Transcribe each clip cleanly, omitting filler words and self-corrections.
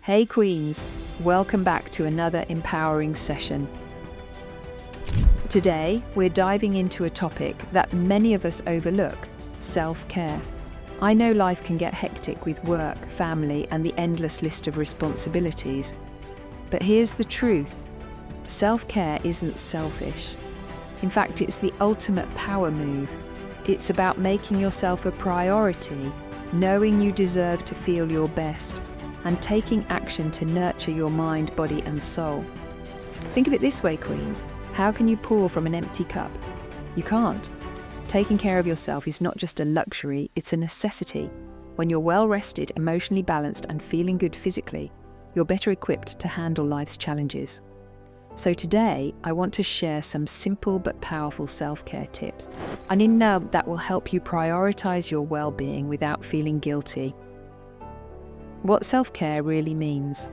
Hey Queens, welcome back to another empowering session. Today, we're diving into a topic that many of us overlook, self-care. I know life can get hectic with work, family, and the endless list of responsibilities. But here's the truth. Self-care isn't selfish. In fact, it's the ultimate power move. It's about making yourself a priority, knowing you deserve to feel your best, and taking action to nurture your mind, body, and soul. Think of it this way, Queens. How can you pour from an empty cup? You can't. Taking care of yourself is not just a luxury, it's a necessity. When you're well rested, emotionally balanced, and feeling good physically, you're better equipped to handle life's challenges. So today, I want to share some simple but powerful self-care tips. And in that will help you prioritize your well-being without feeling guilty. What self-care really means.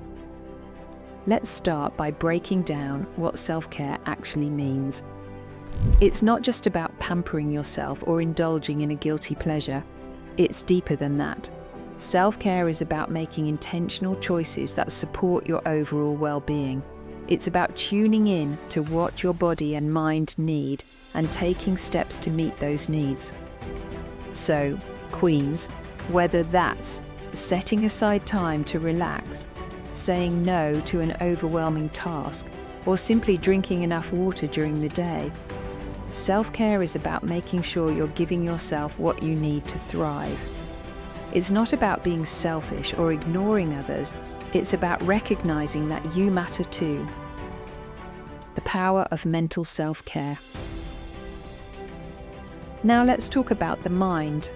Let's start by breaking down what self-care actually means. It's not just about pampering yourself or indulging in a guilty pleasure. It's deeper than that. Self-care is about making intentional choices that support your overall well-being. It's about tuning in to what your body and mind need and taking steps to meet those needs. So, Queens, whether that's setting aside time to relax, saying no to an overwhelming task, or simply drinking enough water during the day, self-care is about making sure you're giving yourself what you need to thrive. It's not about being selfish or ignoring others, it's about recognizing that you matter too. The power of mental self-care. Now let's talk about the mind.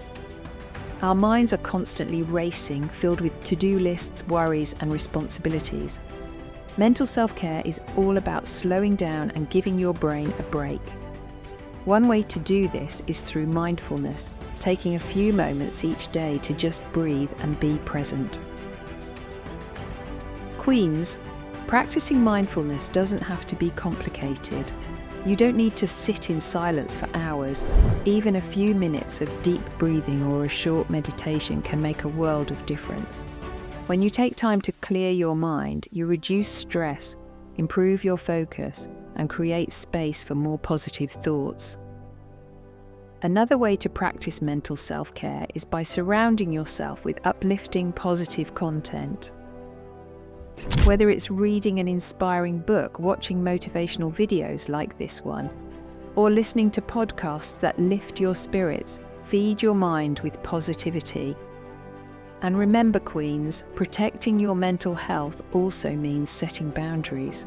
Our minds are constantly racing, filled with to-do lists, worries, and responsibilities. Mental self-care is all about slowing down and giving your brain a break. One way to do this is through mindfulness, taking a few moments each day to just breathe and be present. Queens, practicing mindfulness doesn't have to be complicated. You don't need to sit in silence for hours. Even a few minutes of deep breathing or a short meditation can make a world of difference. When you take time to clear your mind, you reduce stress, improve your focus, and create space for more positive thoughts. Another way to practice mental self-care is by surrounding yourself with uplifting, positive content. Whether it's reading an inspiring book, watching motivational videos like this one, or listening to podcasts that lift your spirits, feed your mind with positivity. And remember, Queens, protecting your mental health also means setting boundaries.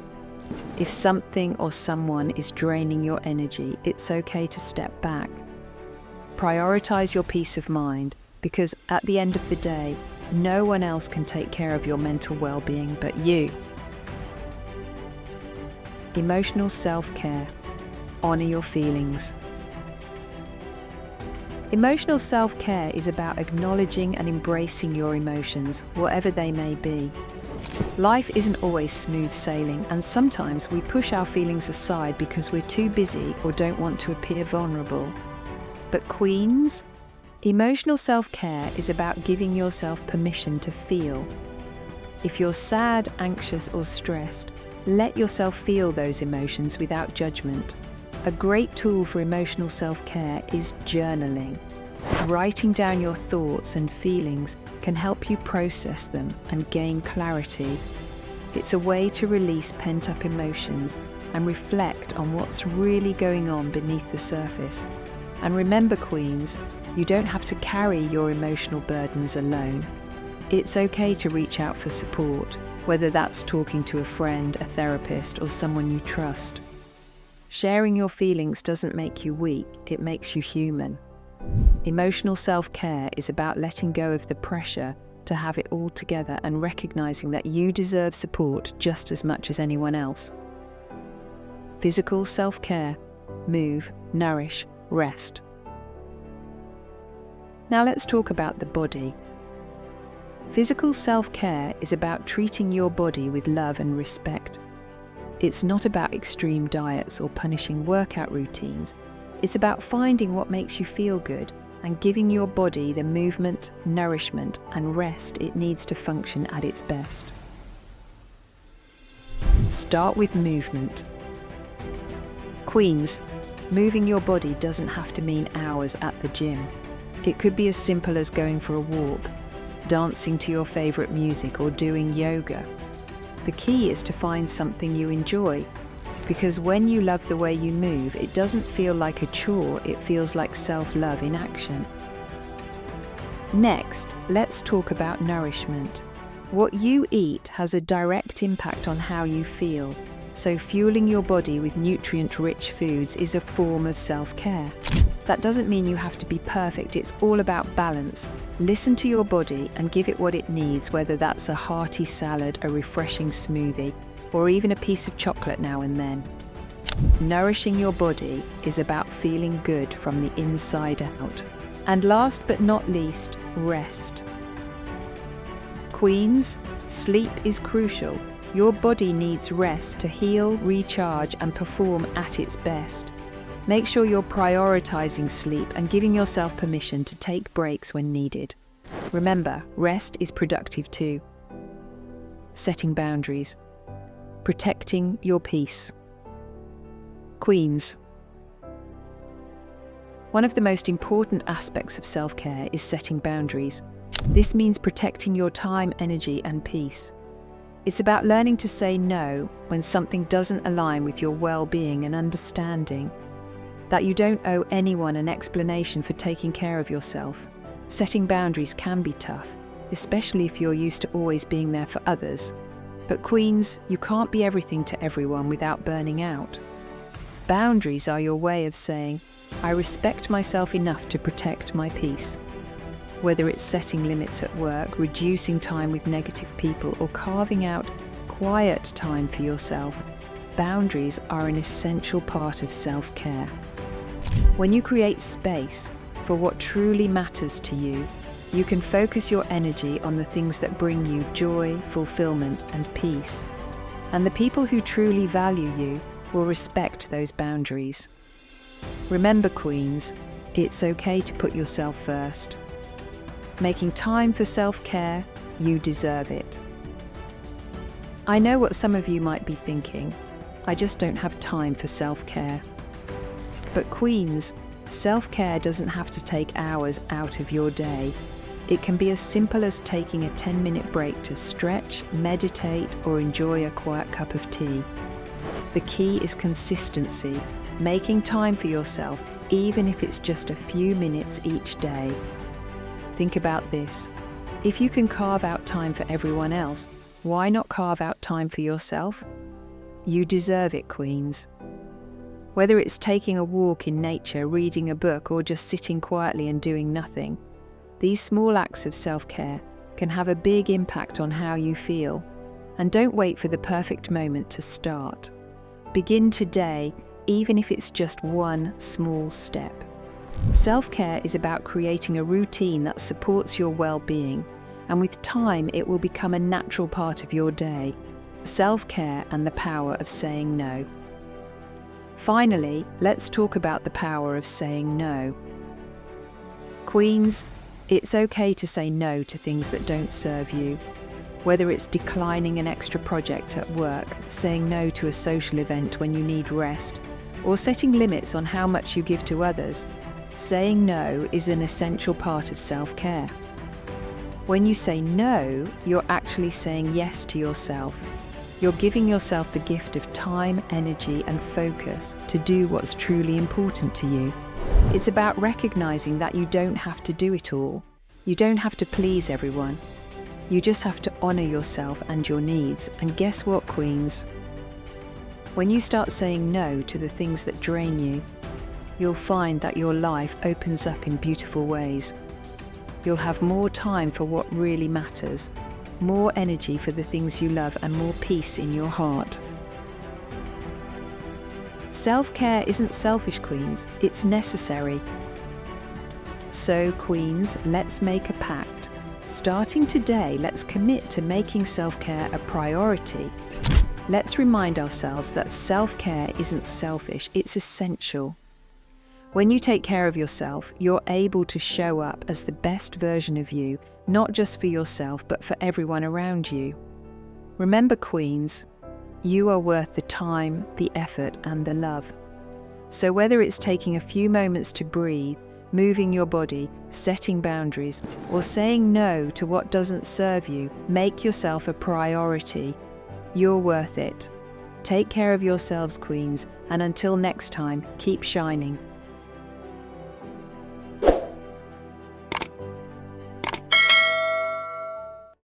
If something or someone is draining your energy, it's okay to step back. Prioritize your peace of mind, because at the end of the day, no one else can take care of your mental well-being but you. Emotional self-care. Honor your feelings. Emotional self-care is about acknowledging and embracing your emotions, whatever they may be. Life isn't always smooth sailing, and sometimes we push our feelings aside because we're too busy or don't want to appear vulnerable. But Queens, emotional self-care is about giving yourself permission to feel. If you're sad, anxious, or stressed, let yourself feel those emotions without judgment. A great tool for emotional self-care is journaling. Writing down your thoughts and feelings can help you process them and gain clarity. It's a way to release pent-up emotions and reflect on what's really going on beneath the surface. And remember, Queens, you don't have to carry your emotional burdens alone. It's okay to reach out for support, whether that's talking to a friend, a therapist, or someone you trust. Sharing your feelings doesn't make you weak, it makes you human. Emotional self-care is about letting go of the pressure to have it all together and recognizing that you deserve support just as much as anyone else. Physical self-care. Move, nourish, rest. Now let's talk about the body. Physical self-care is about treating your body with love and respect. It's not about extreme diets or punishing workout routines. It's about finding what makes you feel good and giving your body the movement, nourishment, and rest it needs to function at its best. Start with movement. Queens, moving your body doesn't have to mean hours at the gym. It could be as simple as going for a walk, dancing to your favorite music, or doing yoga. The key is to find something you enjoy, because when you love the way you move, it doesn't feel like a chore, it feels like self-love in action. Next, let's talk about nourishment. What you eat has a direct impact on how you feel, so fueling your body with nutrient-rich foods is a form of self-care. That doesn't mean you have to be perfect, it's all about balance. Listen to your body and give it what it needs, whether that's a hearty salad, a refreshing smoothie, or even a piece of chocolate now and then. Nourishing your body is about feeling good from the inside out. And last but not least, rest. Queens, sleep is crucial. Your body needs rest to heal, recharge, and perform at its best. Make sure you're prioritizing sleep and giving yourself permission to take breaks when needed. Remember, rest is productive too. Setting boundaries. Protecting your peace. Queens. One of the most important aspects of self-care is setting boundaries. This means protecting your time, energy, and peace. It's about learning to say no when something doesn't align with your well-being, and understanding that you don't owe anyone an explanation for taking care of yourself. Setting boundaries can be tough, especially if you're used to always being there for others. But Queens, you can't be everything to everyone without burning out. Boundaries are your way of saying, I respect myself enough to protect my peace. Whether it's setting limits at work, reducing time with negative people, or carving out quiet time for yourself, boundaries are an essential part of self-care. When you create space for what truly matters to you, you can focus your energy on the things that bring you joy, fulfillment, and peace. And the people who truly value you will respect those boundaries. Remember, Queens, it's okay to put yourself first. Making time for self-care, you deserve it. I know what some of you might be thinking. I just don't have time for self-care. But Queens, self-care doesn't have to take hours out of your day. It can be as simple as taking a 10-minute break to stretch, meditate, or enjoy a quiet cup of tea. The key is consistency, making time for yourself, even if it's just a few minutes each day. Think about this. If you can carve out time for everyone else, why not carve out time for yourself? You deserve it, Queens. Whether it's taking a walk in nature, reading a book, or just sitting quietly and doing nothing, these small acts of self-care can have a big impact on how you feel. And don't wait for the perfect moment to start. Begin today, even if it's just one small step. Self-care is about creating a routine that supports your well-being, and with time it will become a natural part of your day. Self-care and the power of saying no. Finally, let's talk about the power of saying no. Queens, it's okay to say no to things that don't serve you. Whether it's declining an extra project at work, saying no to a social event when you need rest, or setting limits on how much you give to others, saying no is an essential part of self-care. When you say no, you're actually saying yes to yourself. You're giving yourself the gift of time, energy, and focus to do what's truly important to you. It's about recognizing that you don't have to do it all. You don't have to please everyone. You just have to honor yourself and your needs. And guess what, Queens? When you start saying no to the things that drain you, you'll find that your life opens up in beautiful ways. You'll have more time for what really matters, more energy for the things you love, and more peace in your heart. Self-care isn't selfish, Queens, it's necessary. So, Queens, let's make a pact. Starting today, let's commit to making self-care a priority. Let's remind ourselves that self-care isn't selfish, it's essential. When you take care of yourself, you're able to show up as the best version of you, not just for yourself, but for everyone around you. Remember, Queens, You are worth the time, the effort, and the love. So whether it's taking a few moments to breathe, moving your body, setting boundaries, or saying no to what doesn't serve you, make yourself a priority. You're worth it. Take care of yourselves, queens, and until next time, keep shining.